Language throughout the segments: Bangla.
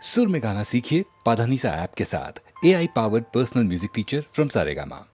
सुर में गाना सीखिए पाधानीसा ऐप के साथ। AI powered personal music teacher from Saregama.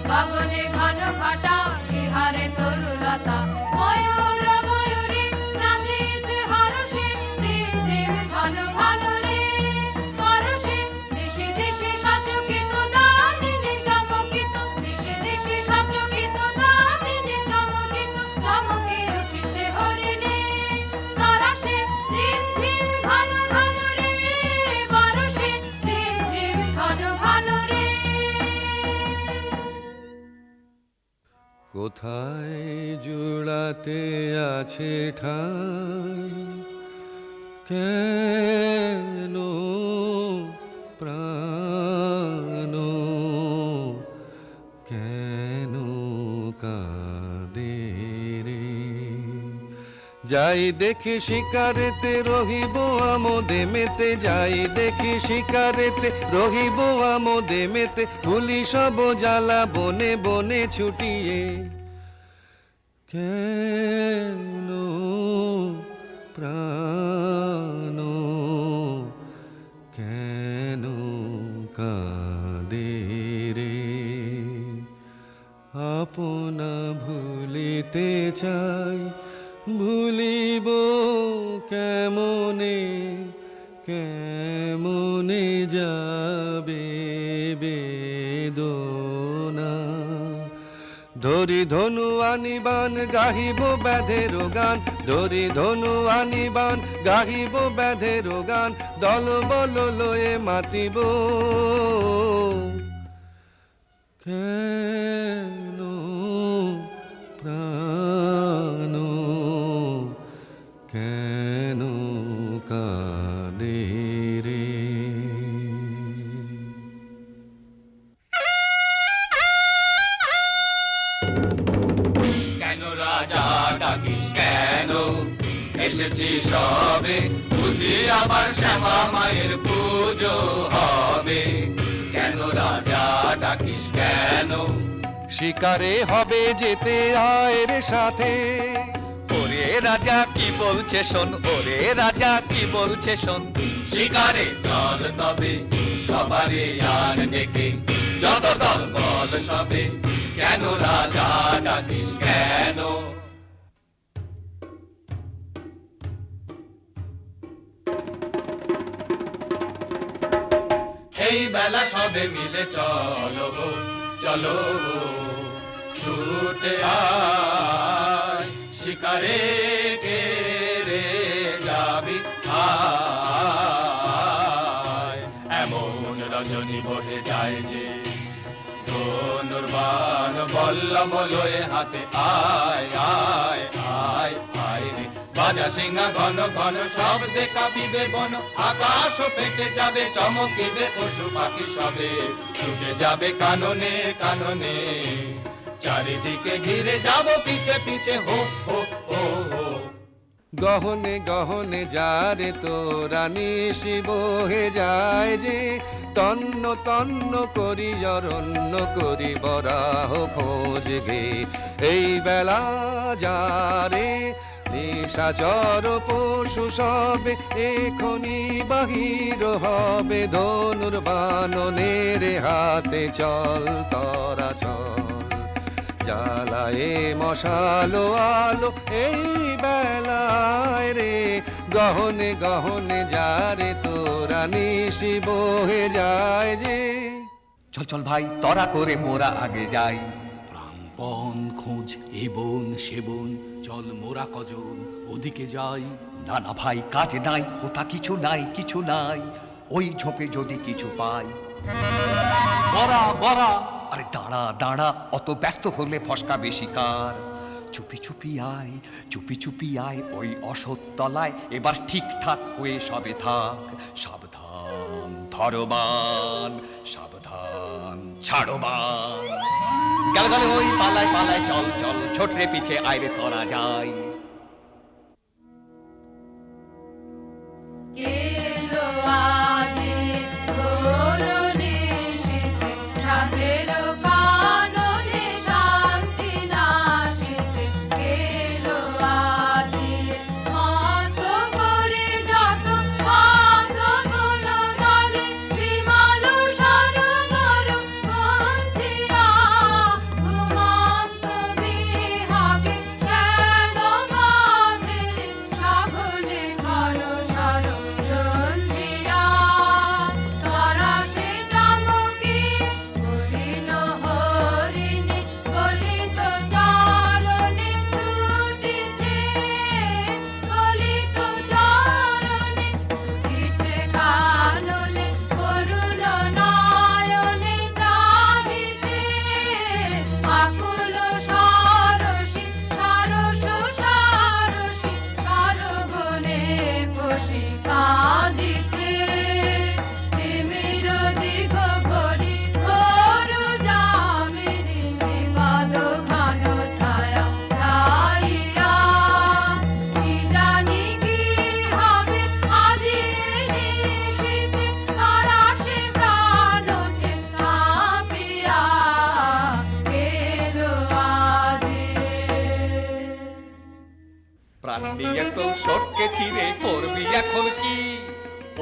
গগনে ঘন ঘটা শিহারে তরুলতা ময়ূর ময়ূরী নাচিছে হরষে রিম ঝিম ঘন ঘন রে পরশে দিশে দিশে সচকিত দামিনী চমকিত দিশে দিশে সচকিত দামিনী চমকিত চমকে উঠিছে হরিণে পরশে রিম ঝিম ঘন ঘন রে পরশে রিম ঝিম ঘন ঘন রে। কোথায় জুড়াতে আছে ঠাই কেন প্রাণ কেন কাঁদে রে যাই দেখি শিকারেতে রহিব আমোদে মেতে যাই দেখি শিকারেতে রহিব আমোদে মেতে ভুলি সব জ্বালা বনে বনে ছুটিয়ে কেন প্রাণ কেন কাঁদে রে, আপনা ভুলিতে চাই ভুলিব কেমনে, কেমনে যাবে বেদনা। ধরি ধনু আনিবান গাহিব ব্যাধের গান, ধরি ধনু আনিবান গাহিব ব্যাধের গান, দল বল লয়ে মাতিব কেন প্রাণ কেন কাঁদে রে। কেন রাজা ডাকিস কেন, এসেছি সবে বুঝি আবার শ্যামা মায়ের পুজো হবে। কেন রাজা ডাকিস কেন, শিকারে হবে যেতে আয় রে সাথে। ওরে রাজা কি বলছে শোন, ওরে রাজা কি বলছে শোন। শিকারে চল তবে সবারে আর ডেকে, যত দল বল সবে। কেন রাজা ডাকিস কেন, এই বেলা সবে মিলে চলো গো, চলো গো, ছুটে আয় শিকারে কে রে যাবি আয়। এমন রজনী বহে যায় যে ধনুর্বাণ বল্লম লয়ে হাতে, আয় আয় আয় আয় রে। বাজা সিংহা ঘন ঘন শব্দে কাঁপিবে বন, আকাশ ফেটে যাবে চমকিবে পশু পাখি সবে। ছুটে যাবে কাননে কাননে, চারিদিকে ঘিরে যাব পিছে পিছে, হো হো হো হো। গহনে গহনে যারে তোরা নিশি বহে যায় যে, তন্ন তন্ন করি অরণ্য করি বরাহ খোঁজ গে। এই বেলা যারে নিশাচর পশু সবে, এখনি বাহির হবে ধনুর্বাণনের হাতে। চল তরা চল, জ্বালায়ে মশালো আলো এই বেলায় রে। গহনে গহনে যারে তোরা নিশি বহে যায় যে। চল চল ভাই তরা করে মোরা আগে যাই। প্রাণপণ খোঁজ এ বন সে বন, চল মোরা কজন ওদিকে যাই। না না ভাই কাজ নাই, হোতা কিছু নাই কিছু নাই, ওই ঝোপে যদি কিছু পাই। বরা বরা, আরে দাঁড়া দাঁড়া, অত ব্যস্ত হলে ফসকা বেশি কার। চুপি চুপি আয়, চুপি চুপি আয় ওই অসৎতলায়, এবার ঠিকঠাক হয়ে সবে থাক। সাবধান ধরবান, সাবধান ছাড়বান। গেল গেল ওই পালায় পালায়, চল চল ছোটরে পিছে আইরে তরা যায়। কেলো আজি করুণী শীতে, রাতের কাননে শান্তি নাশিতে। কেলো আজি মত করে যত বাঁধন দলে, বিমালু সরোবর পন্থিয়া ঘুমন্ত বিহাগে। কেন বাঁধে ছাগলে ঘর সর প্রাণ নিয়ে তো সটকে ছিঁড়ে করবি এখন কি?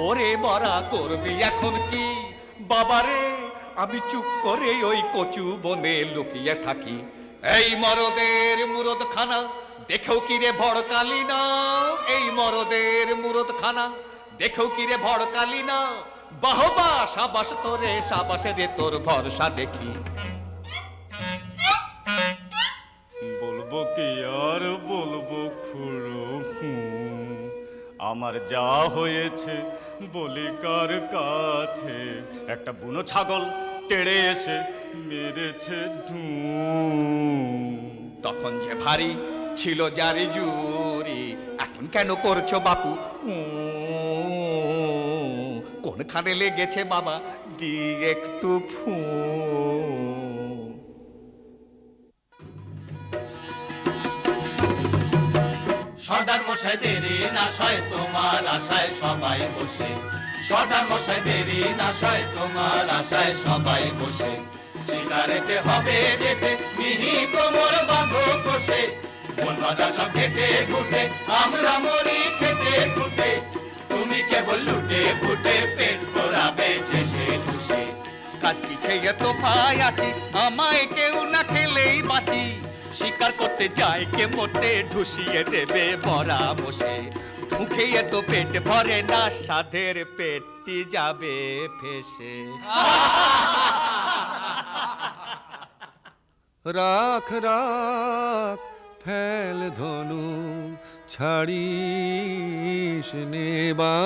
ওরে মরা করবি এখন কি? বাবারে আমি চুপ করে ওই কচু বনে লুকিয়ে থাকি। এই মরদের মুরদ খানা দেখেও কি রে ভড়কালি না? এই মরদের মুরদ খানা দেখেও কি রে ভড়কালি না? বাহবা সাবাস তোরে সাবাস রে তোর ভরসা দেখি। বলবো কি আর বলবো খুড়ো, আমার যা হয়েছে বলি কার কাছে। একটা বুনো ছাগল তেড়ে এসে মেরেছে তখন যে ভারী ছিল যারি জুরি, এখন কেন করছো বাপু কোনখানে লেগেছে বাবা দি একটু ফু। সর্দার মশাই দেরি না সয় তোমার আশায় সবাই বসে। সর্দার মশাই দেরি না সয় তোমার আশায় সবাই বসে। শিকারেতে হবে যেতে মিহি কোমর বাঁধো কষে। বন বাজার সব খেটে খুটে আমরা মরি খেতে খুটে। তুমি কেবল লুটে ফুটে পেট ভরাবে ঠেসে ঠুসে। কাজ কি খেয়ে তো পাই আছি, আমায় কেউ না খেলেই বাঁচি। শিকার করতে যাই কে মোটে ঢুসিয়ে দেবে বড়া বসে। মুখে তো পেট ভরে না, সাধের পেটটি যাবে ফেসে। রাখ রাখ ফেল ধনু ছাড়িস নেবান।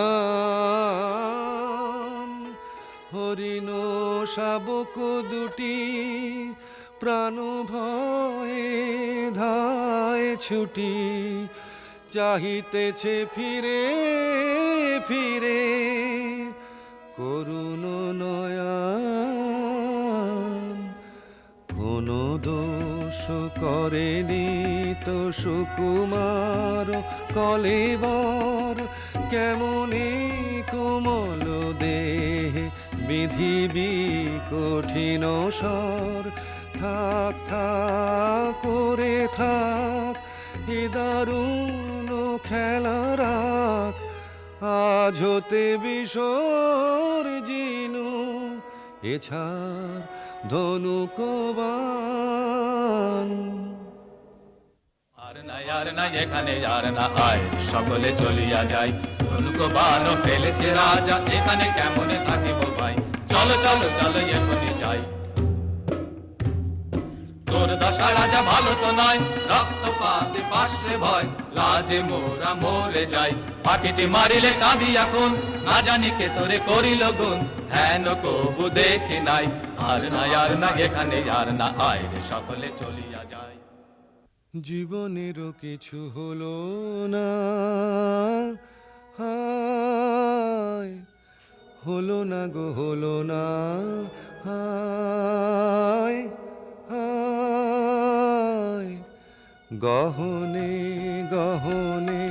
হরিণ শাবক দুটি প্রাণ ভয়ে ধায় ছুটি। চাহিতেছে ফিরে ফিরে করুণ নয়ন। কোনো দোষ করেনি তো সুকুমার কলেবর। কেমনে কোমল দেহে বিধিবি কঠিন স্বর। থাক থাক করে থাক এ দারুণ খেলা রাখ। আজ হতে বিসর্জিনু এছাড় ধনুকবান। আর নাই এখানে আর না আয় সকলে চলিয়া যাই। ধনুক বান ফেলেছে রাজা এখানে কেমনে থাকিব ভাই। চলো চলো চলো এখনই যাই। তোর দশা রাজা ভালো তো নয়, রক্তপাতে পাশে ভয়। লাজে মোরা মরে যাই, পাখিটি মারিলে কাঁদি এখন। না জানি কে তোরে করিল গুণ, হেন কবু দেখি নাই। আর না এখানে আর না আয় রে সকলে চলিয়া যায়। জীবনেরও কিছু হলো না, হায় হলো না গো হলো না। হায় হায় গহনে গহনে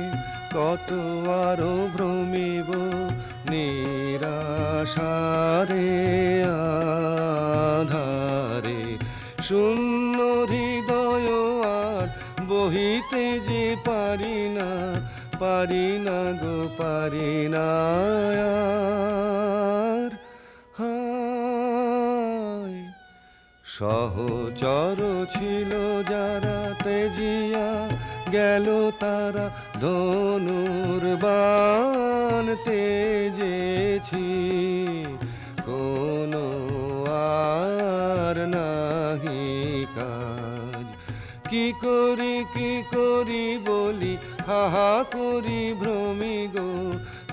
কত আরো ভ্রমিব নিরাশারে আধারে। শূন্য হৃদয় আর বহিতে যে পারি না গো পারি না আর। হায় সহচর ছিল যারা তেজিয়া গেল তারা। ধনুর্বাণ তেজেছি কোনো আর নাহি কাজ। কি করি বলি হাহা করি ভ্রমি গো।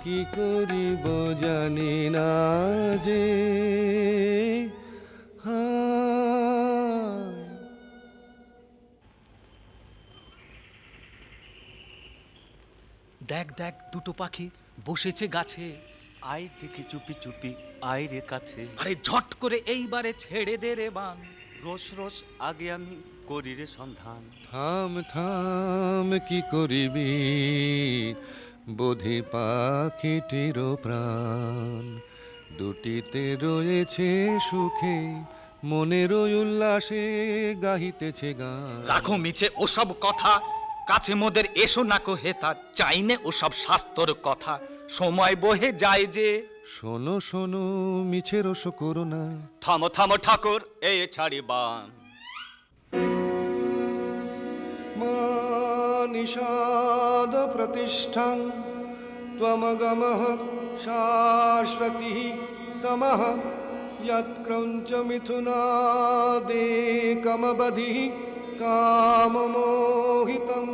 কি করিব জানি না যে হায়। দেখ দেখ দুটো পাখি বসেছে গাছে। আয় দেখি চুপি চুপি আয় রে কাছে। আরে ঝট করে এইবারে ছেড়ে দে রে বান। রোজ রোজ আগে আমি করি রে সন্ধান। থাম থাম কি করিবি বোধি পাখিটির প্রাণ। দুটিতে রয়েছে সুখে মনের উল্লাসে গাহিতেছে গান। রাখো মিছে ওসব কথা, কাছে মোদের এসো না কো হেতা, চাইনে ওসব শাস্তর কথা, সময় বহে যায় যে। শোনো শোনো মিছে রোষ করো না, থামো থামো ঠাকুর এ ছাড়ি বান। মা নিষাদ প্রতিষ্ঠাং ত্বমগমঃ শাশ্বতী সমঃ যৎক্রৌঞ্চ মিথুনাদেকমবধিঃ কামমোহিতম।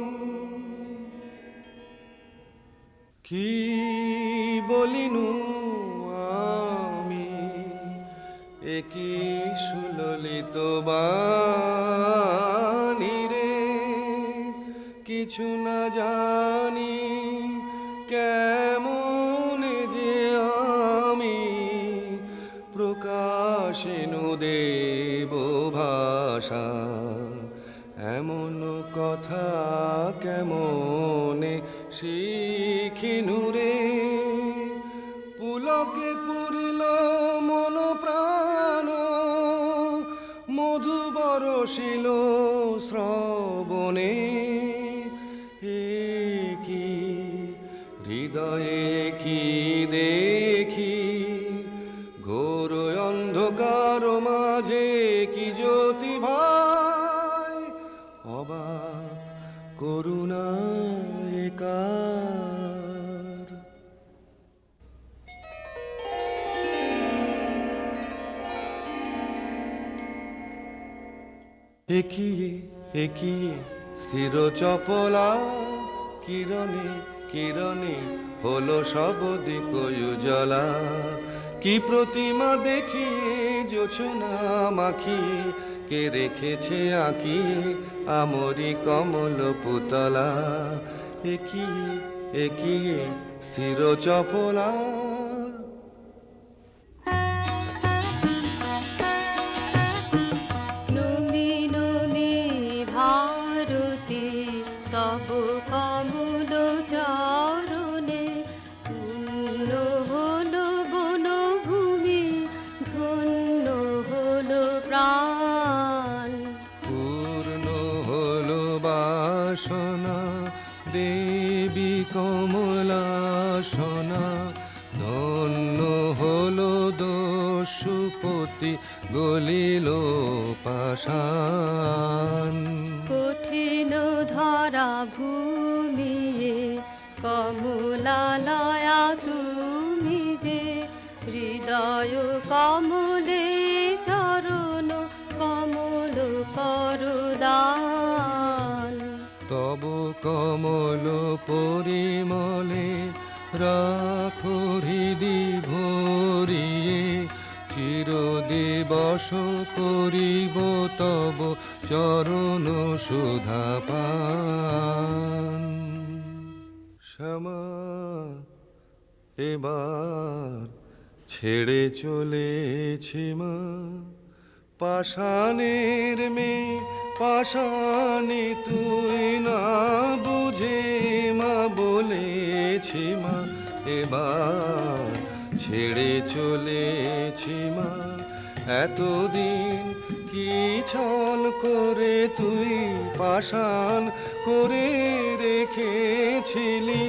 কি বলিনু আমি একি সুললিত বাণী রে, কিছু না জানি কেমন যে আমি প্রকাশেনু দেব ভাষা, এমন কথা কেমনে শিখিনু রে। পুলকে পুরিল মন প্রাণ, মধু বরষিল শ্রবণে, কি হৃদয়ে কি দেখি ঘোর অন্ধকার মাঝে কি জ্যোতি ভাই, অবাক করুণা একার। একিয়ে একিয়ে শির চপলা, কিরণে কিরণে হলো সব দিক উজালা। কি প্রতিমা দেখিয়ে জোছনা মাখিয়ে কে রেখেছে আঁকিয়ে আমরি কমল পুতলা। একিয়ে একিয়ে শির চপলা। নমি নমি ভারতে তব কমল চরণে, পূর্ণ হলো বনভূমি, ধন্য হলো প্রাণ। পূর্ণ হলো বাসনা দেবী কমলাসনা, ধন্য হলো দস্যুপতি গলিল পাষাণ। কঠিন ধরা ভূমিয়ে কমলালয়া তুমি যে, হৃদয় কমলে চরণ কমল করদান। তব কমল পরিমলে রাখো হৃদি ভরিয়ে, চিরদিবস করিব তব চরণ সুধা পান। শ্যামা এবার ছেড়ে চলেছি মা, পাষাণের মেয়ে পাষাণে তুই না বুঝে মা বলেছি মা, এবার ছেড়ে চলেছি মা। এতদিন কি ছল করে তুই পাষাণ করে রেখেছিলি,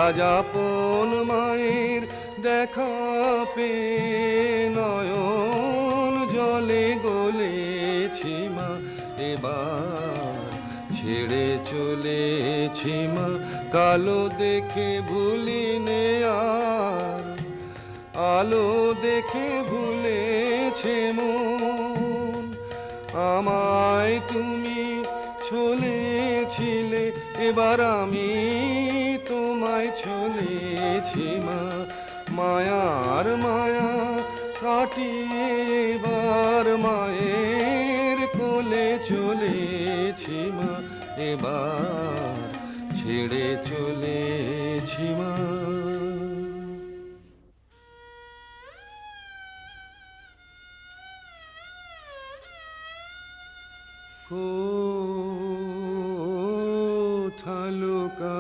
আজ আপন মায়ের দেখা পেয়ে নয়ন জলে গলেছি মা, এবার ছেড়ে চলেছি মা। কালো দেখে ভুলিনে আর, আলো দেখে ভুলেছে মন, আমায় তুমি ছলেছিলে, এবার আমি তোমায় ছলেছি মা। মায়ার মায়া কাটিয়ে এবার মায়ের কোলে চলেছি মা, এবার ছেড়ে চলেছি মা। কোথা লুকাইলে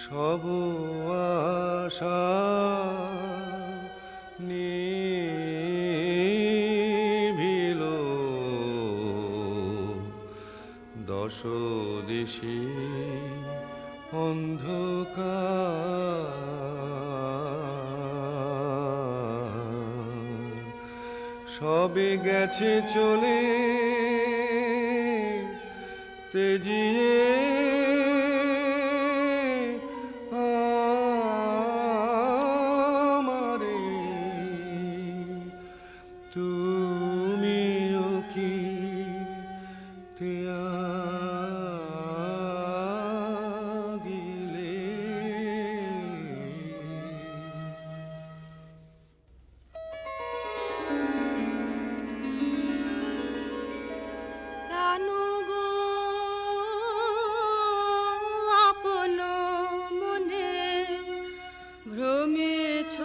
সব আশা নিভিল দশ দিশে অন্ধকার সবে গেছে চলে তেজিয়ে আমারে তুমিও কি ত্যাগিলে কেন গো আপন মনে ভ্রমেছ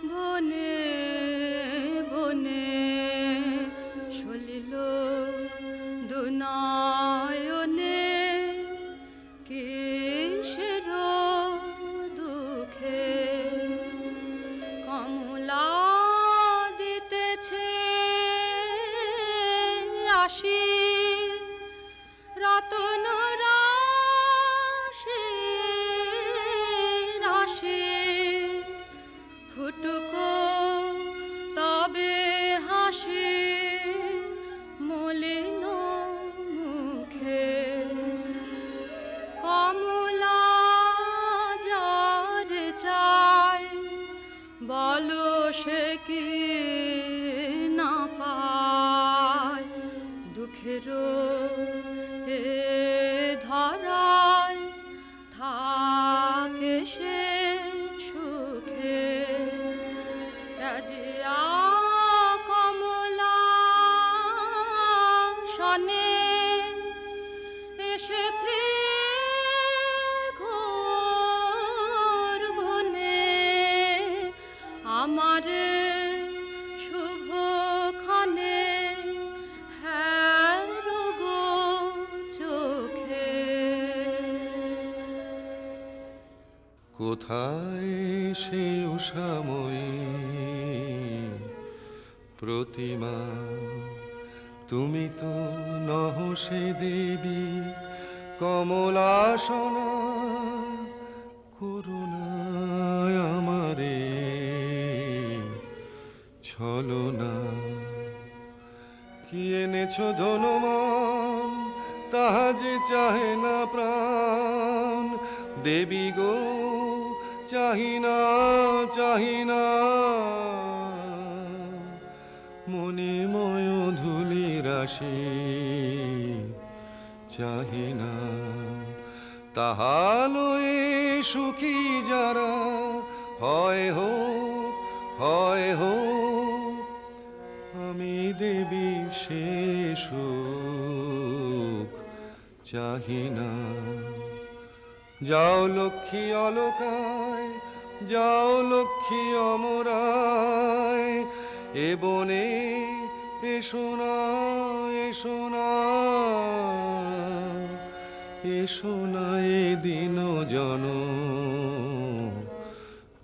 বনে বনে সলিল দুনয়নে কিসের দুঃখে কমলা দিতেছে আসি রতন রাশি রাশি ফুটুকো তবে হাসি মলিন মুখে কমলা যার চাই বলো সে কি না পায় দুঃখের এ ধরায় থাকে সে সুখে রাজিয়া কমলা শনে এসেছে ঘোর ঘনে আমারে শুভ খানে হ্যাঁ গো চোখে কোথায় সে উষাময়ী প্রতিমা তুমি তো নহ সে দেবী কমলাসনা করুণায় আমারে ছলনা কি এনেছ ধনমান তাহা যে চাহে না প্রাণ দেবী গো চাহিনা চাহিনা মণিময় ধুলি রাশি চাহিনা তাহালয়ে সুখী যারা হয় হো আমি দেবী সে সুখ চাহিনা যাও লক্ষ্মী অলকায় যাও লক্ষ্মী অমরায় এ বনে এসো না এসো না এসো না এ দিন জন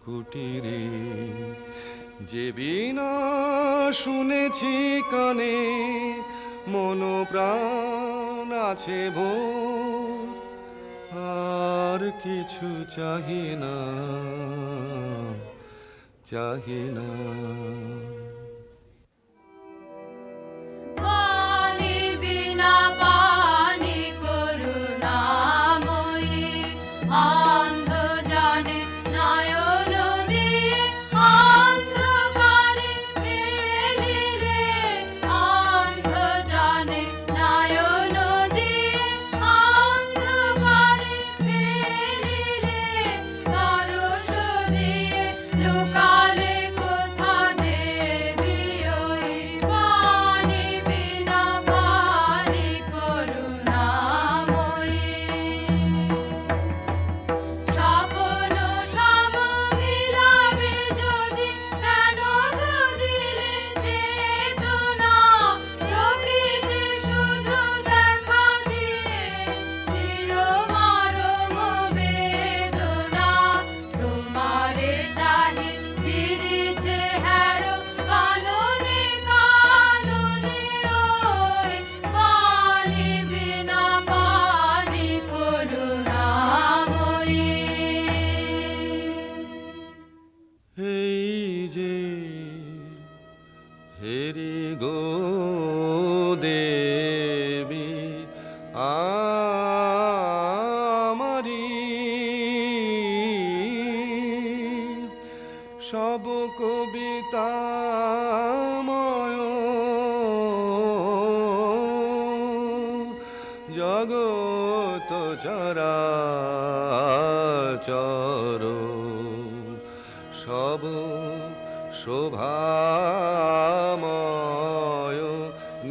কুটিরে যে বিনা শুনেছি কানে মন প্রাণ আছে ভোর আর কিছু চাহি না চাহি না পানি বিনা পানি করুণাময়ী অন্ধ জানে নয়ন দিয়ে অন্ধকারে ফেলিলে অন্ধ জানে নয়ন দিয়ে অন্ধকারে ফেলিলে পরশ দিয়ে লুকালে কোথা দে জগত চরাচর সব শোভাময়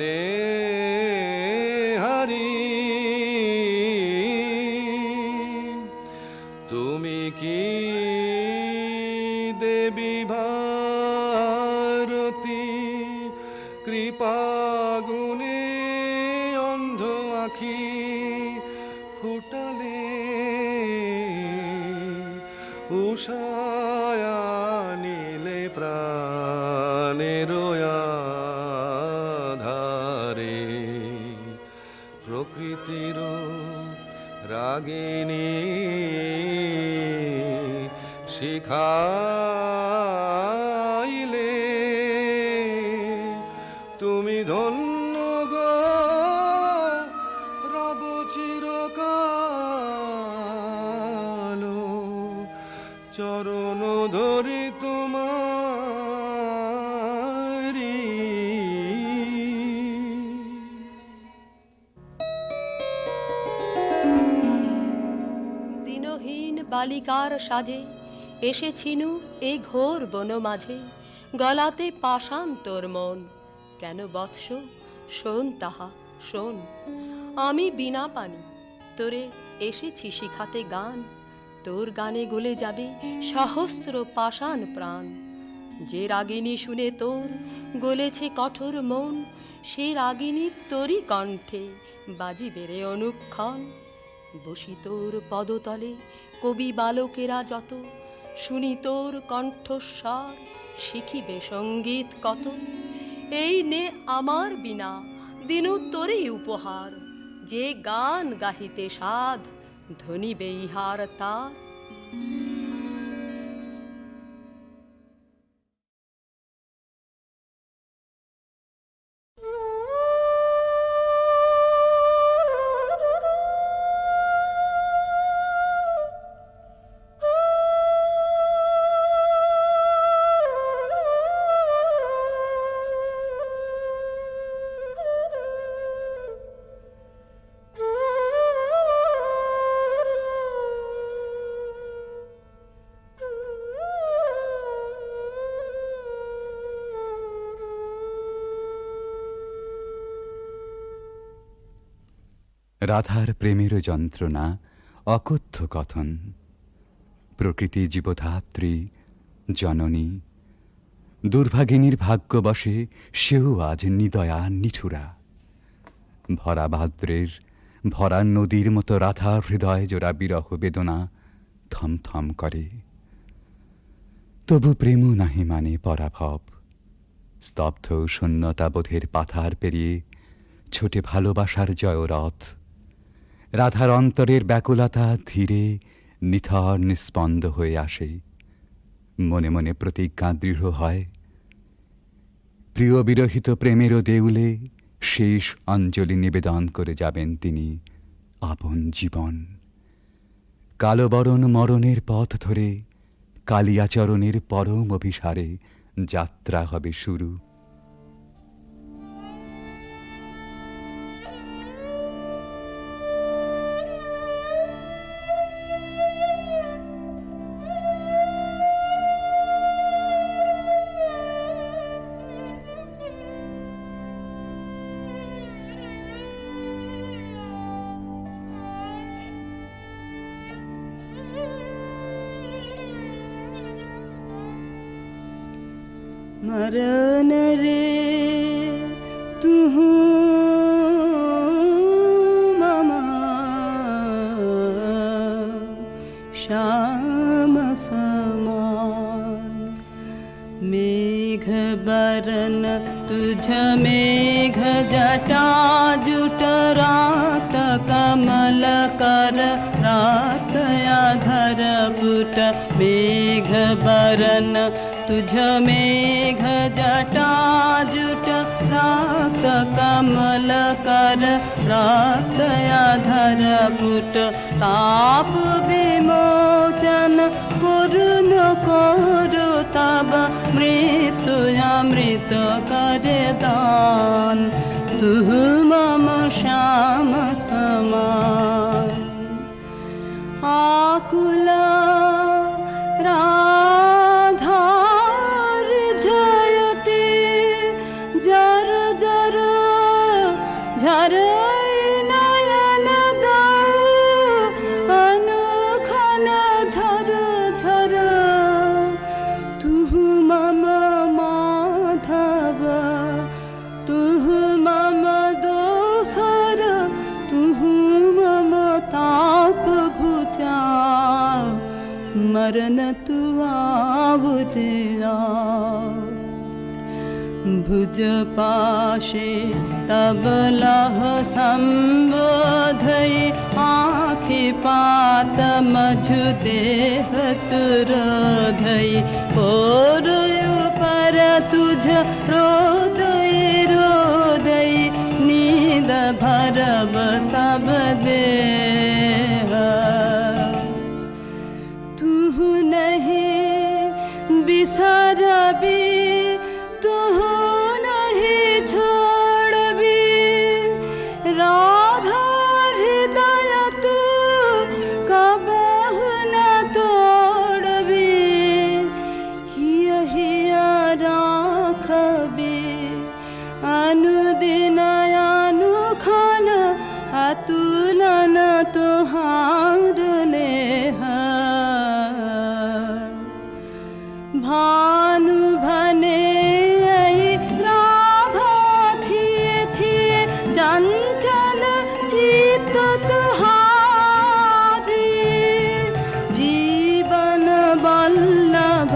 নেহারি তুমি কি দেবী ভারতী কৃপাগুণে অন্ধ আখি ফুটালে উষায়া নীলে প্রাণের আধারে প্রকৃতির রাগিনী শিখাইলে তুমি ধন্য গো রব চিরকাল চরণ ধরি তোমারি দিনহীন বালিকার সাজে এসেছিনু এই ঘোর বন মাঝে, গলাতে পাষাণ তোর মন। কেন বৎস শোন তাহা শোন, আমি বিনা পানি তোরে এসেছি শিখাতে গান। তোর গানে গলে যাবে সহস্র পাষাণ প্রাণ। যে রাগিনী শুনে তোর গলেছে কঠোর মন, সে রাগিনী তোরই কণ্ঠে বাজিবে রে অনুক্ষণ। বসি তোর পদতলে কবি বালকেরা যত, শুনি তোর কণ্ঠস্বর শিখিবে সঙ্গীত কত। এই নে আমার বিনা দিনু তোরই উপহার, যে গান গাহিতে সাধ ধনিবে ইহার তার। রাধার প্রেমের যন্ত্রণা অকথ্য কথন। প্রকৃতি জীবধাত্রী জননী, দুর্ভাগিনীর ভাগ্যবশে সেও আজ নিদয়া নিঠুরা। ভরা ভাদ্রের ভরা নদীর মতো রাধা হৃদয় জোড়া বিরহ বেদনা থমথম করে। তবু প্রেম নাহি মানে পরাভব। স্তব্ধ শূন্যতাবোধের পাথার পেরিয়ে ছোটে ভালোবাসার জয়রথ। রাধার অন্তরের ব্যাকুলতা ধীরে নিথর নিস্পন্দ হয়ে আসে। মনে মনে প্রতিজ্ঞা দৃঢ় হয়, প্রিয় বিরহিত প্রেমেরও দেউলে শেষ অঞ্জলি নিবেদন করে যাবেন তিনি আপন জীবন। কালবরণ মরণের পথ ধরে কালিয়াচরণের পরম অভিসারে যাত্রা হবে শুরু। मरन रे तुहु ममा श्याम समान। मेघ बरन तुझ मेघ जटा जुट रात कमल कर रात आधर पुट। मेघ बरन तुझ मेघ जटा जुट रात कमल कर रात आधर पुट। ताप विमोचन पूर्ण करु तब मृत्यु अमृत कर दान। तु मम श्याम समान आकुला राधार जयते जर जर झर नयन अनुखन झर झर तुह मम माधव तुह मम दोसर तुह मम ताप घुचा मरण तु आवुतिया भुज पाशे तब लह संबोधय आँखि पात मझु देह तुरोधय और पर तुझ रोदय रोदय नींद भरब सब देह तुह नहीं बिसरबी तुह नहीं छोड़बी राधा हृदय तू कबहु न तोड़बी हिय राखबी अनुदिन अनुखन अतुलन तुहार लेह भानु भने राधा छिए छिए चंचल चित्त तुहारी जीवन वल्लभ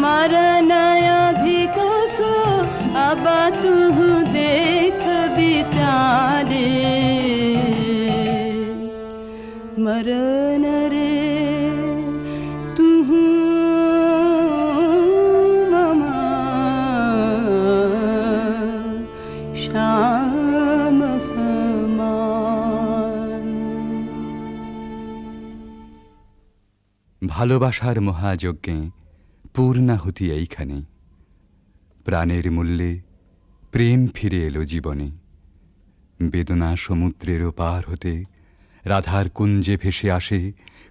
मरण अधिक सो अब तुह देख विचारे मरण रे तुह श्याम समान ভালোবাসার মহাযজ্ঞে পূর্ণাহুতি এইখানে প্রাণের মূল্যে প্রেম ফিরে এলো জীবনে বেদনা সমুদ্রেরও পার হতে রাধার কুঞ্জে ভেসে আসে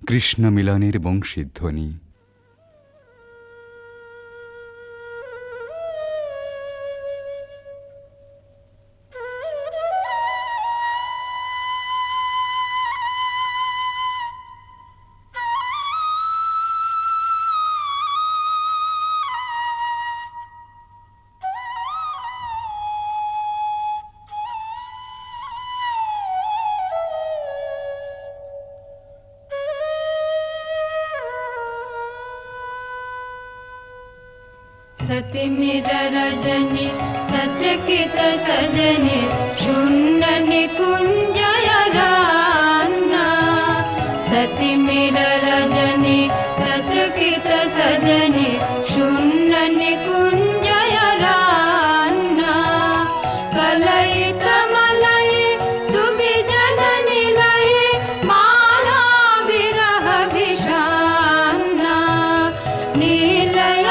কৃষ্ণ মিলনের বংশীধ্বনি सति मिर रजनी सचकित सजनी शून्य निकुंजय रान्ना सति मिर रजनी सचकित सजनी शून्य निकुंजय रान्ना कलयित मलय सुबिजन निलय माला विरह विषान्ना नीलय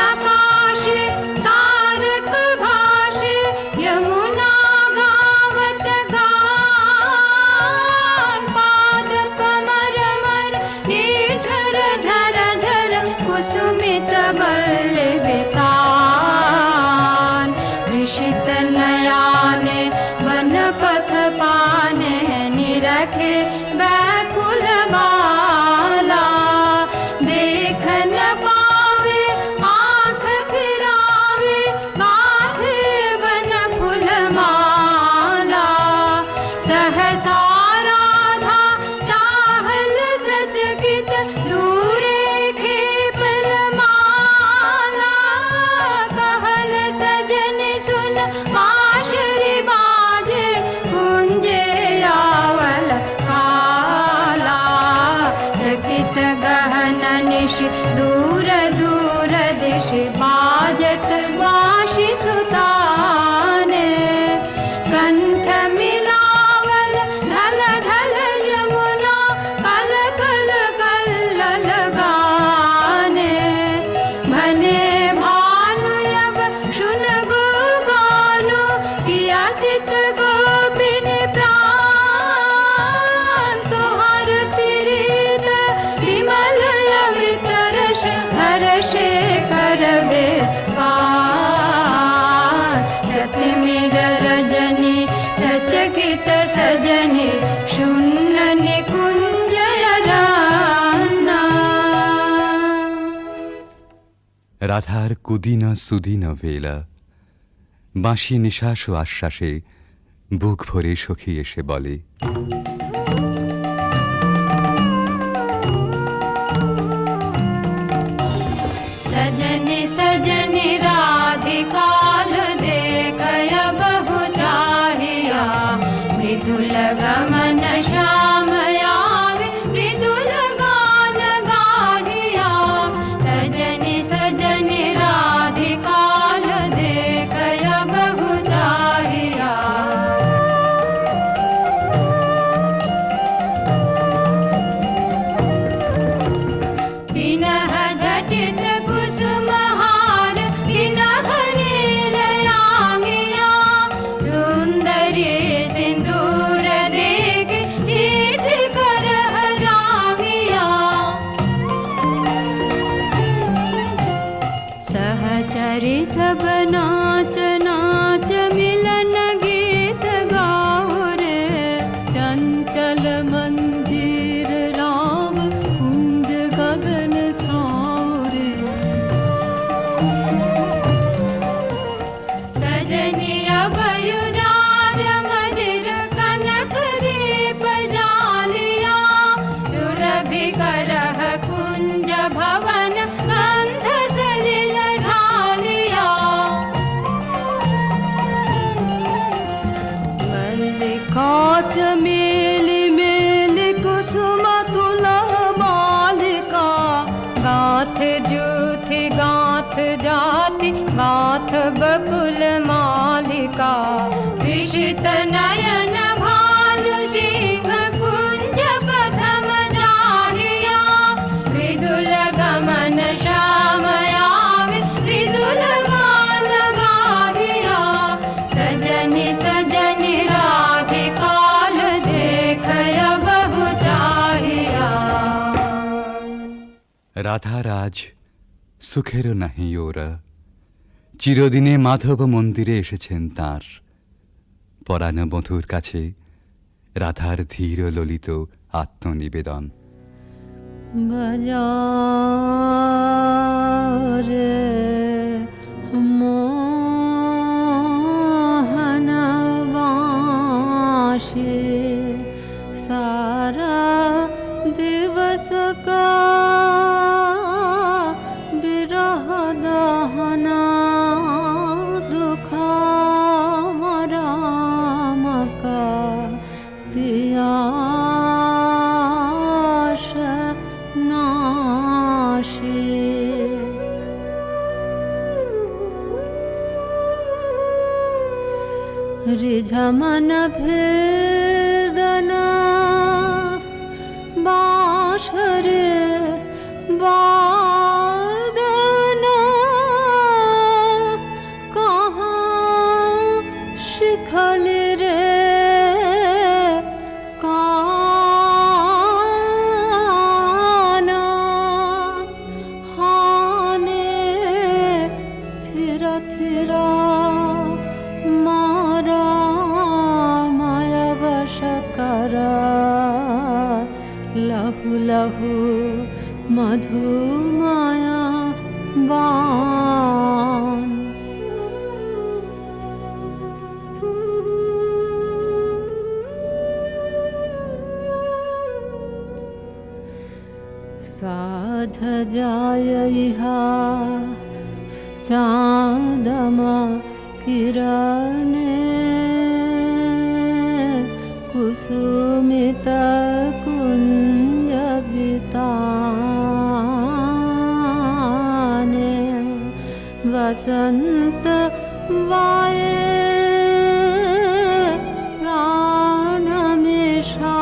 कुसुमित बल्लवितान ऋषित नयाने वन पथ पाने निरखे व्याकुल बाला देख न पावे आँख फिरावे काथे वन फूल माला सहसा राधा चाहल सचकित दूरे बांसुरी बाजे कुंजे आवल काला चकित गहन निश दूर दूर दिश बाजत वाशी सुताने कंठ मिलावल ढल ढल यमुना कल कल कल गाने भने भानु अब सुनबो गानो पियासित गोपिन प्राण चकित सजने शून्य निकुंज रान्ना। রাধার কুদিন সুদিন বেলা বাঁশি নিঃশ্বাস ও আশ্বাসে বুক ভরে সখী এসে বলে, सजने सजने राधिकाल देखय बहु चाहिया, मृदुल गमन श्याम आवे मृदुल गान गाहिया। सजने सजने राधिकाल देखय बहु चाहिया। बिनह झटित कुसुमहार बिनह नीलयांगिया, सुंदरी सिंदूर देख जीत कर रागिया। सहचरी सब नाच नाच मिलन गीत गाओ रे, चंचल मंजीर राम कुंज गगन छाओ रे। सजनी अभयुदार मदिर कनक दीप जालिया, सुरभि करह कुंज भवन गंध सलिल ढालिया। मल्लिका चमेली मेली कुसुम तुलह मालिका, गाथ जूथि गाथ जाति गाथ बकुल मालिका। विषित नयन भानु सिंह कुंज पथम जाहिया, मृदुल गमन श्याम आवे मृदुल गान गाहिया। सजनी सजनी राधिकाल देखय बहु चाहिया। রাধার আজ সুখেরও নাহি ওরা, চিরদিনে মাধব মন্দিরে এসেছেন তাঁর। পরাণ বধূর কাছে রাধার ধীর ললিত আত্মনিবেদন। बजारे मोहन वाशे, सारा दिवस का बिरह दहना दुखा राम का पियास नाशे। रिझमन भेदना बाँसुरी वादना, कहाँ शिखली रे काना। हाने थिरा थिरा मारा माया वश करा, लहु लहु मधु माया बान। साध जाय इहा चाँदमा किरणे, कुसुमित कुंज बिताने। वसंत वाये प्राण मिशाय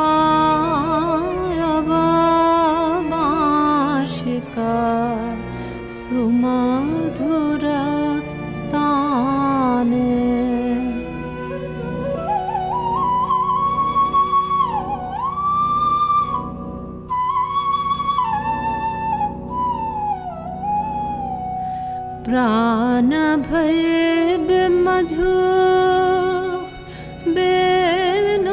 बाँशिका, सुमधुर ताने। प्राण भये बिमझु बेन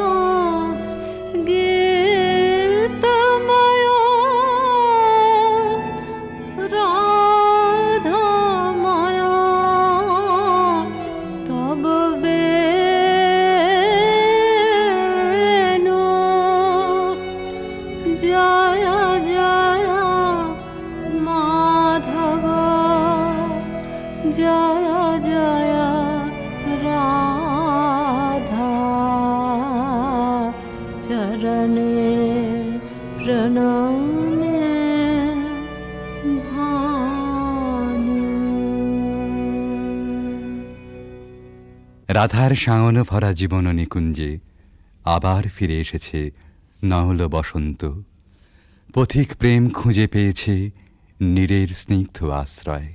চরণে প্রণামে ভানু। রাধার সাঙন ভরা জীবন নিকুঞ্জে আবার ফিরে এসেছে নহল বসন্ত। পথিক প্রেম খুঁজে পেয়েছে নীরের স্নিগ্ধ আশ্রয়।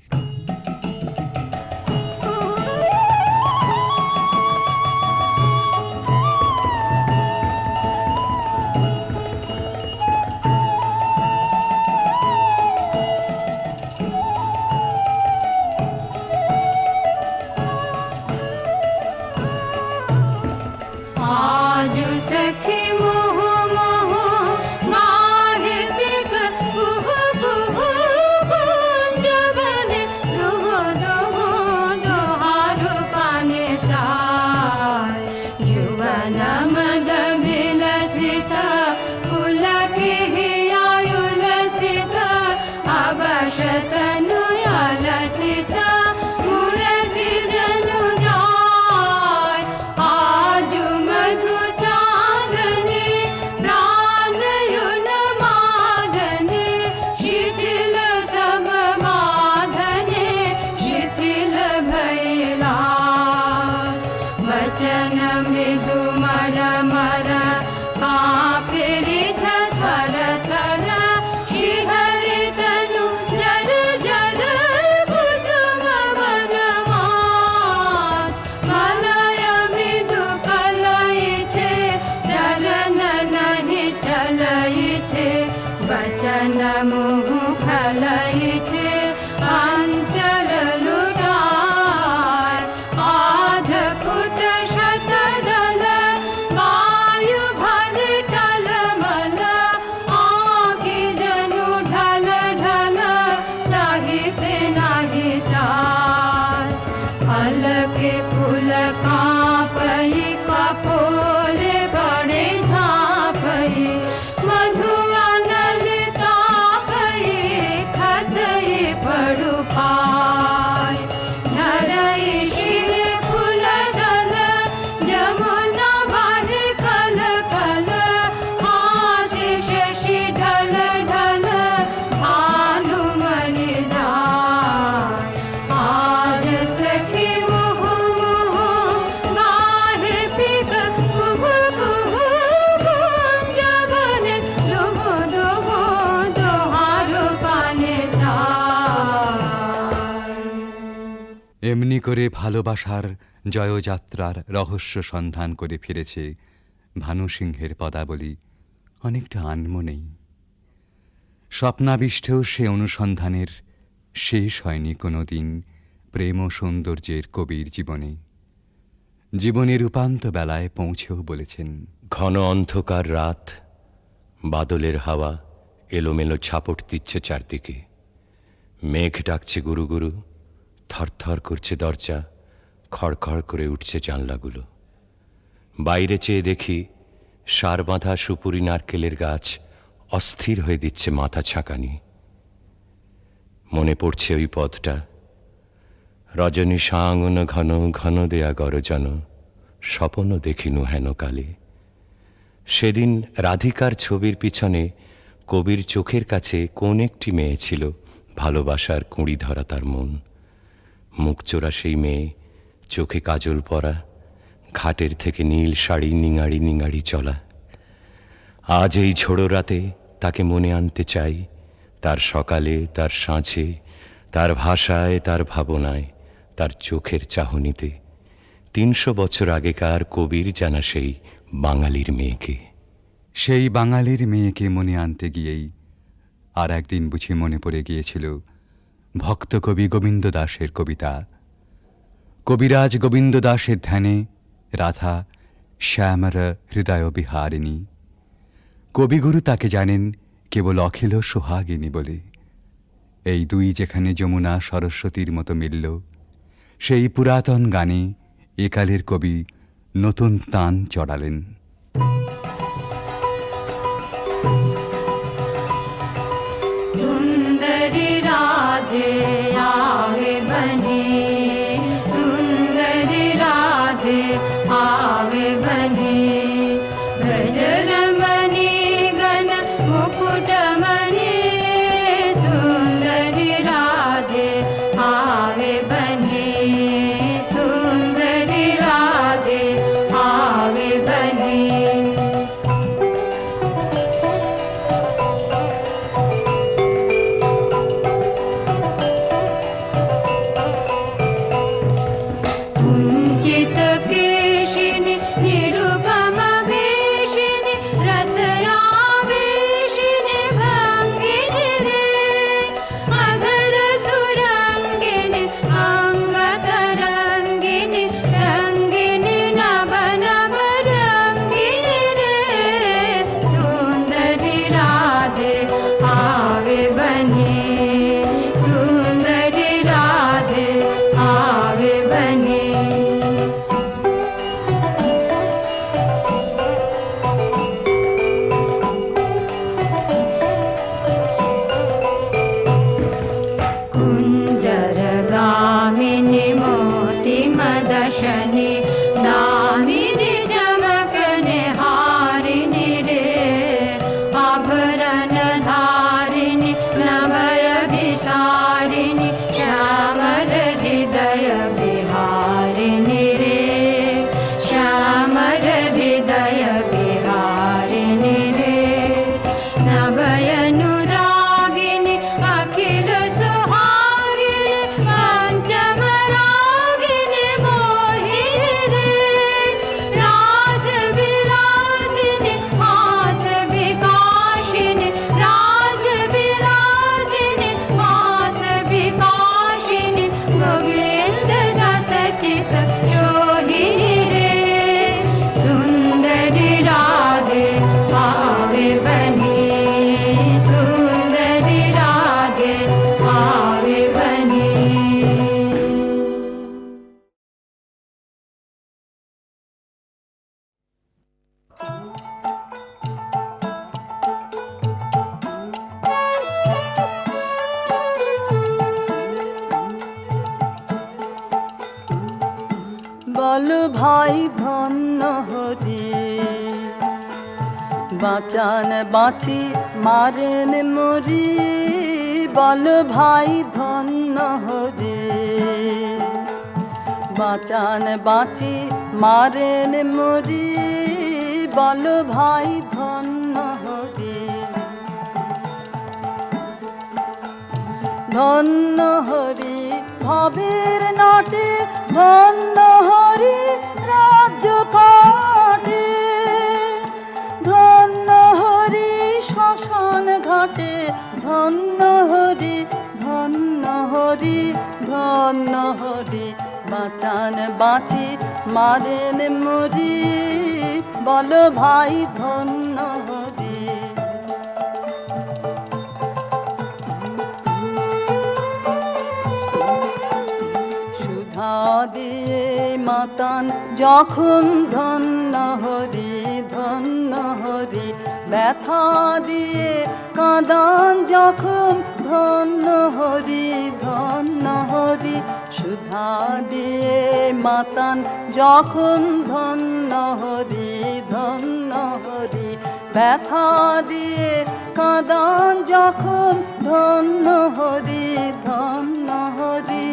आज सखी मोह मोह माहे बिक कुह कुह कुंज बने दुह दुह दुहारु पाने चार जुवन मद विलसित पुलक आयुलसित अवशतनु अलसित मुरजी जनु जाय आज मधु चांदनी प्राणयुन मादने शिथिल सब बाधने शिथिल भैला वचन मृदु मर मर कापिरि थर थर शिहरि तनु जर जर कुसुम वनमाज मलय मृदु कलई छे चलन नहीं चलई छे वचन मुह फलई छे अंचल लुटाय आध फुट शतदल वायु भर टलमल आँखि जनु ढल ढल चाहिते नाही चार पलके फूल कांपई कपोले बड़े झांपई मधु अनल तापई खसई पड़ु पाय झरई शिर फूल दल जमुना भर कल कल हासि शशि ढल ढल भानुमणि जाय आज सखी मुह मुह गाहे पिक कुह कुह कुंज बने दुह दुह दोहारु पाने चाय। এমনি করে ভালোবাসার জয়যাত্রার রহস্য সন্ধান করে ফিরেছে ভানুসিংহের পদাবলী অনেকটা আনমনেই। স্বপ্নাবিষ্টেও সে অনুসন্ধানের শেষ হয়নি কোনো দিন প্রেম ও সৌন্দর্যের কবির জীবনে। জীবনের উপান্ত বেলায় পৌঁছেও বলেছেন, ঘন অন্ধকার রাত, বাদলের হাওয়া এলোমেলো ছাপট দিচ্ছে চারদিকে। মেঘ ডাকছে গুরু গুরু, থরথর করছে দরজা, খড়খড় করে উঠছে জানলাগুলো। বাইরে চেয়ে দেখি সার বাঁধা সুপুরি নারকেলের গাছ অস্থির হয়ে দিচ্ছে মাথা ছাঁকানি। মনে পড়ছে ওই পথটা, রজনী সাঙন ঘন ঘন দেয়া গরজন, স্বপন দেখিনু হেন কালে। সেদিন রাধিকার ছবির পিছনে কবির চোখের কাছে কোন একটি মেয়ে ছিল, ভালোবাসার কুঁড়ি ধরা তার মন। মুখচোরা সেই মেয়ে, চোখে কাজল পরা, ঘাটের থেকে নীল শাড়ি নিঙাড়ি নিঙাড়ি চলা। আজ এই ঝোড়ো রাতে তাকে মনে আনতে চাই, তার সকালে, তার সাঁঝে, তার ভাষায়, তার ভাবনায়, তার চোখের চাহনিতে। ৩০০ বছর আগেকার কবির জানা সেই বাঙালির মেয়েকে। সেই বাঙালির মেয়েকে মনে আনতে গিয়েই আর একদিন বুঝি মনে পড়ে গিয়েছিল ভক্ত কবি গোবিন্দ দাসের কবিতা। কবিরাজ গোবিন্দ দাসের ধ্যানে রাধা শ্যামর হৃদয় বিহারিণী। কবিগুরু তাকে জানেন কেবল অখিল সোহাগিনী বলে। এই দুই যেখানে যমুনা সরস্বতীর মতো মিলল, সেই পুরাতন গানে একালের কবি নতুন তান চড়ালেন। सुंदरी राधे आवे बने, सुंदरी राधे आवे बने, ब्रज रमण ভাই ধন্য হরি বাঁচান বাঁচি মারেন মরি বল ভাই ধন্য হরি বাঁচান বাঁচি মারেন মরি বল ভাই ধন্য হরি ধন্য হরি ভবের নাটে ধন্য হরি রাজ্য পাটে ধন্য হরি শ্মশান ঘাটে ধন্য হরি ধন্য হরি ধন্য হরি বাঁচান বাঁচি মারেন মরি বল ভাই ধন্য হরি সুধা দিয়ে মাতান যখন ধন্য হরি ধন্য হরি ব্যথা দিয়ে কাঁদান যখন ধন্য হরি ধন্য হরি সুধা দিয়ে মাতান যখন ধন্য হরি ধন্য হরি ব্যথা দিয়ে কাঁদান যখন ধন্য হরি ধন্য হরি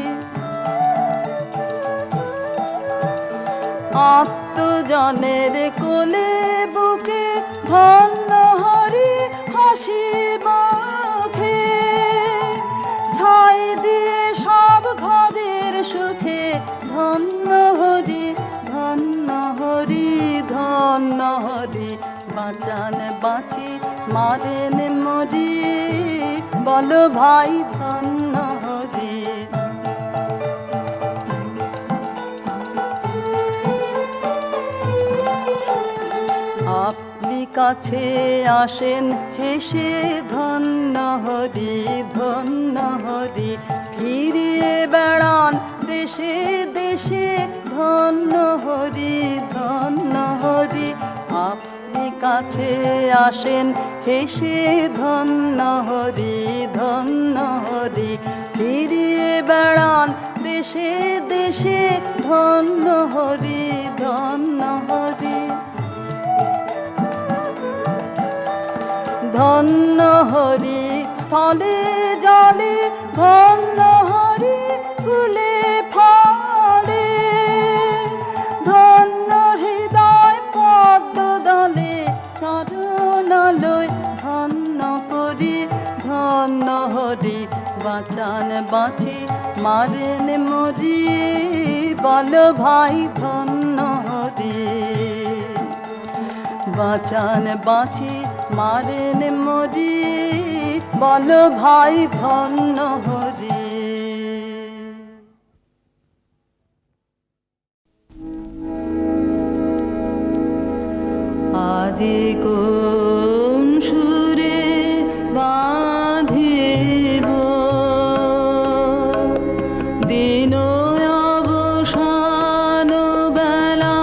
আত্মজনের কোলে বুকে ধন্য হরি হাসি মুখে ছাই দিয়ে সব ঘরের সুখে ধন্য হরি ধন্য হরি ধন্য হরি বাঁচান বাঁচি মারেন মরি বল ভাই ধন্য হরি আপনি কাছে আসেন হেসে ধন্য হরি ধন্য হরি ফিরিয়ে বেড়ান দেশে দেশে ধন্য হরি ধন্য হরি আপনি কাছে আসেন হেসে ধন্য হরি ধন্য হরি ফিরিয়ে বেড়ান দেশে দেশে ধন্য হরি ধন্য হরি ধন্য হরি স্থলে জলে ধন্য হরি ফুলে ফলে ধন্য হৃদয় পদ্ম দলে চরণালয় ধন্য করি ধন্য হরি বাঁচান বাঁচি মারেন মরি বল ভাই ধন্য হরি বাঁচান বাঁচি মারেন মরি বল ভাই ধন্য হরি আজি কোন সুরে বাঁধিব দিন অবসান বেলা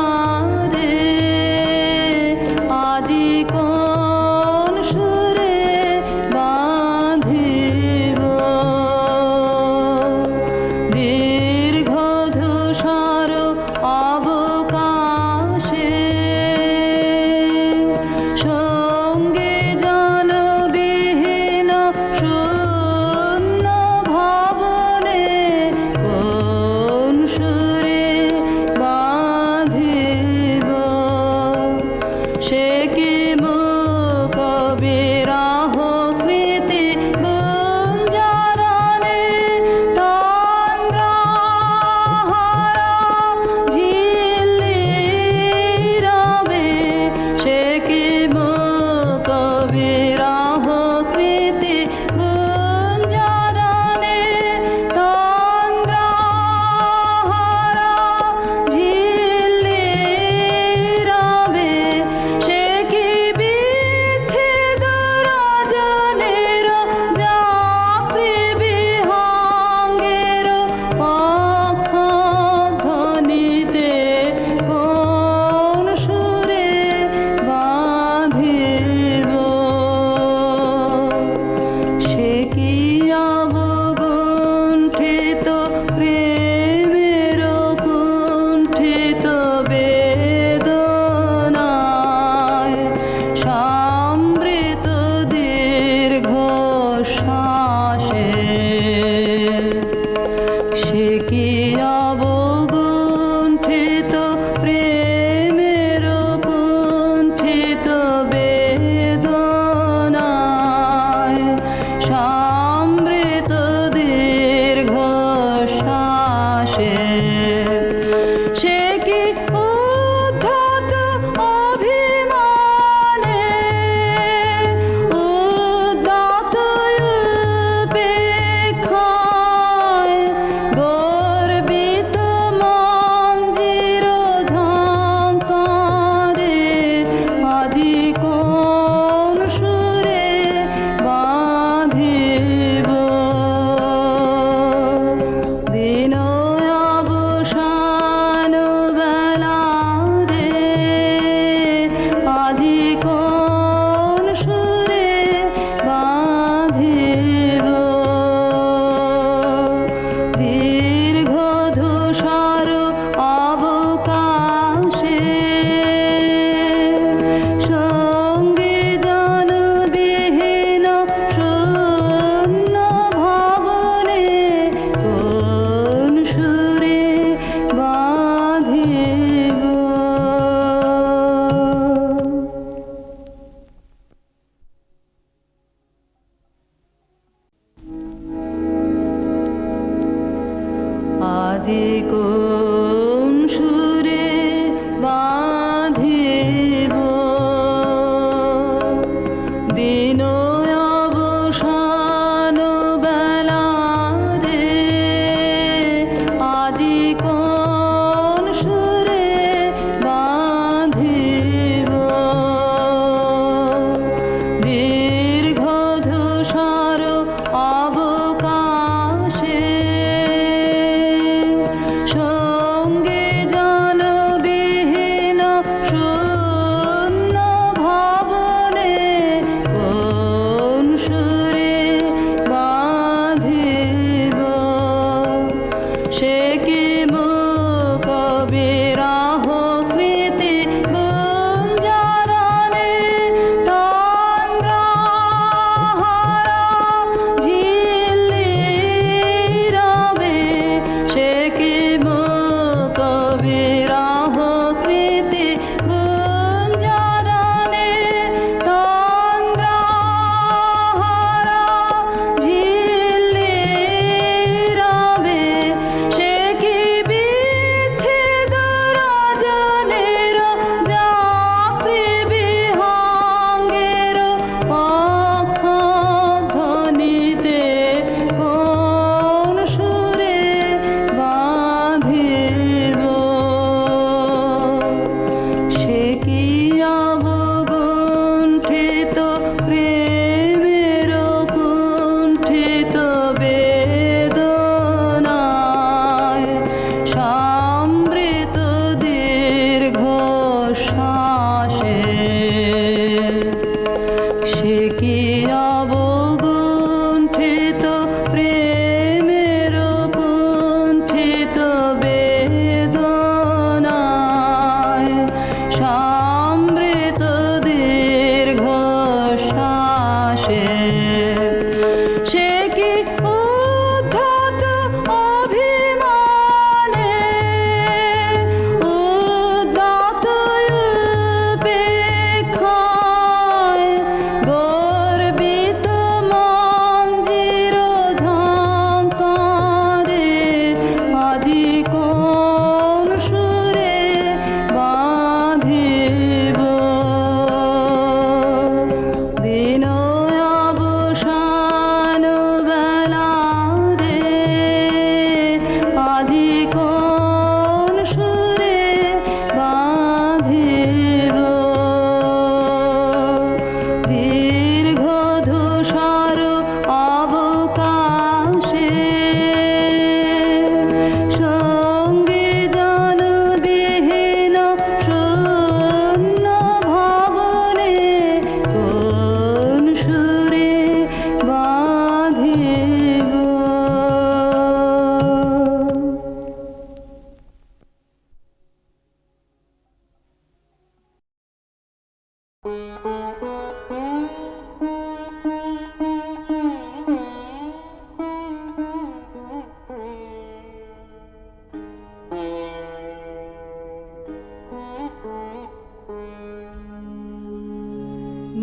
রে আজি কোন সুরে বাঁধিব দীর্ঘ ধূসর অবকাশে সঙ্গে জনবিহীন শূন্য ভবনে কোন সুরে বাঁধিব সে কি মুখ বিরহ স্মৃতি গুঞ্জরণে তন্দ্রাহারা ঝিল্লি রবে সে কি মুখ বিরহ স্মৃতি গুঞ্জরণে তন্দ্রাহারা ঝিল্লি রবে সে কি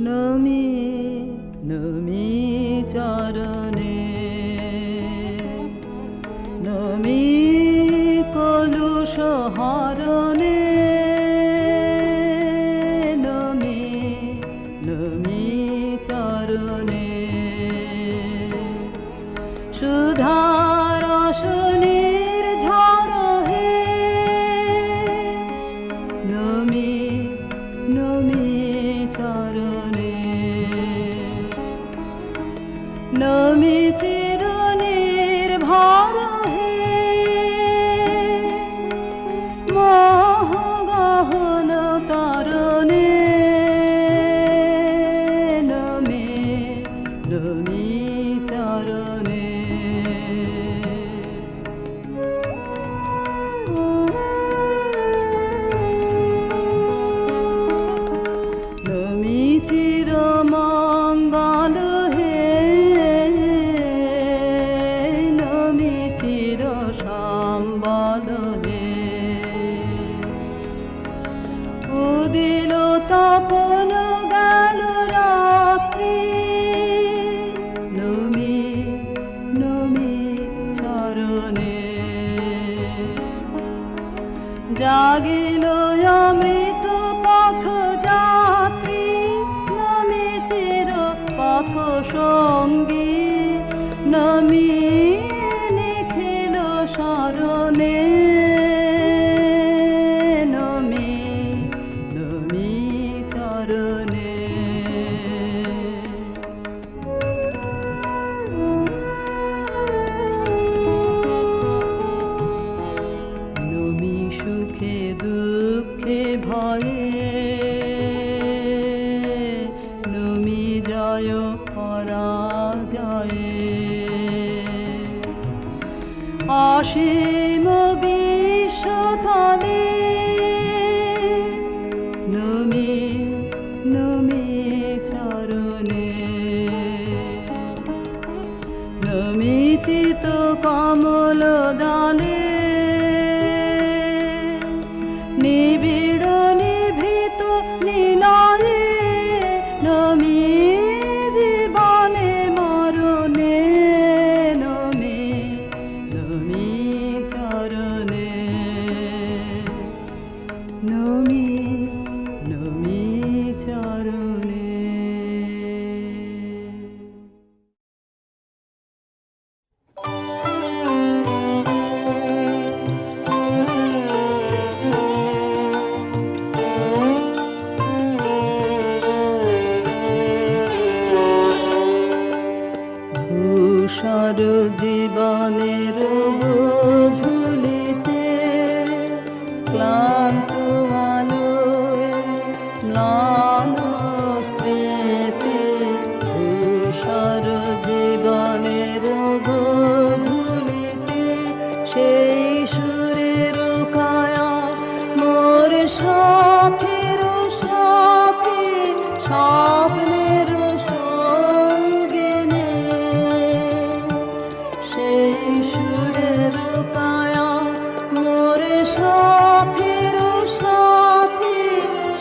নমি নমি চরণে নমি কলুষ হরণে নমি নমি চরণে সুধারসনের ঝড় হে নমি নমি চরণে নমি চিরনির ভর হে মোহ গহন তরণে নমি নমি চরণে নমি চির মঙ্গল হে নমি চির সম্বল হে উদিল তপন গেল রাত্রি নমি নমি চরণে জাগিল অমৃত পথ যাত্রী নমি চির পথ সঙ্গী নমি নিখিল শরণে নমি নমি চরণে নমি সুখে দুঃখে ভয়ে নমি জয় পরাজয়ে অসীম বিশ্বতলে নমি নমি চরণে নমি চিত কমল দানে নিবিড় নিভৃত নিলয়ে নমি জীবনে মরণে নমি নমি চরণে নমি নমি চরণে ধূসর জীবনের গোধূলিতে ক্লান্ত আলোয় ম্লান স্মৃতি ধূসর জীবনের গোধূলিতে সেই সুরের কায়া মোর সাথের সাথে স্বপ্নের সঙ্গিনী সেই সুরের কায়া মোর সাথের সাথে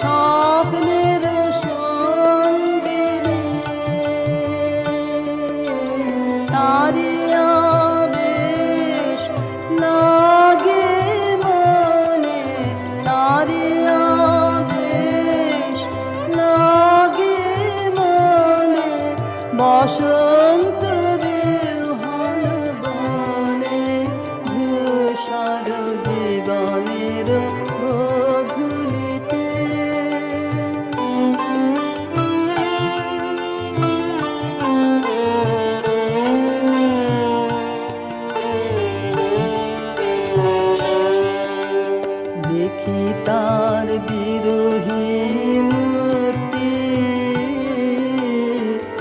স্বপ্নের সঙ্গিনী তারি আবেশ লাগে মনে তারি আবেশ লাগে মনে বসন্ত বিহন বনে ধূসর জীবনের গোধূলিতে দেখি তার বিরোহী মূর্তি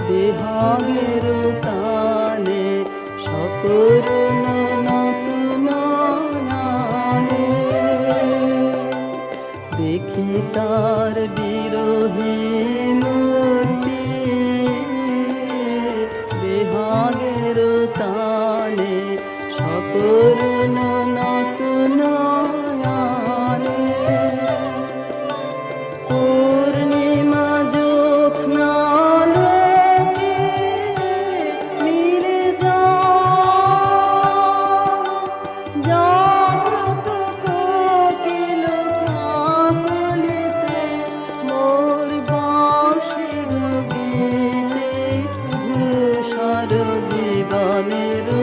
বিহাগের তানে সকরুণ নতুন নয়নে দেখি তার বিরোহী করুণ নতুন আনে পূর্ণিমা জ্যোৎস্নালোকে মিলে জাগ্রত কোকিল কাকলিতে মোর বাঁশির গীতে ধূসর জীবনের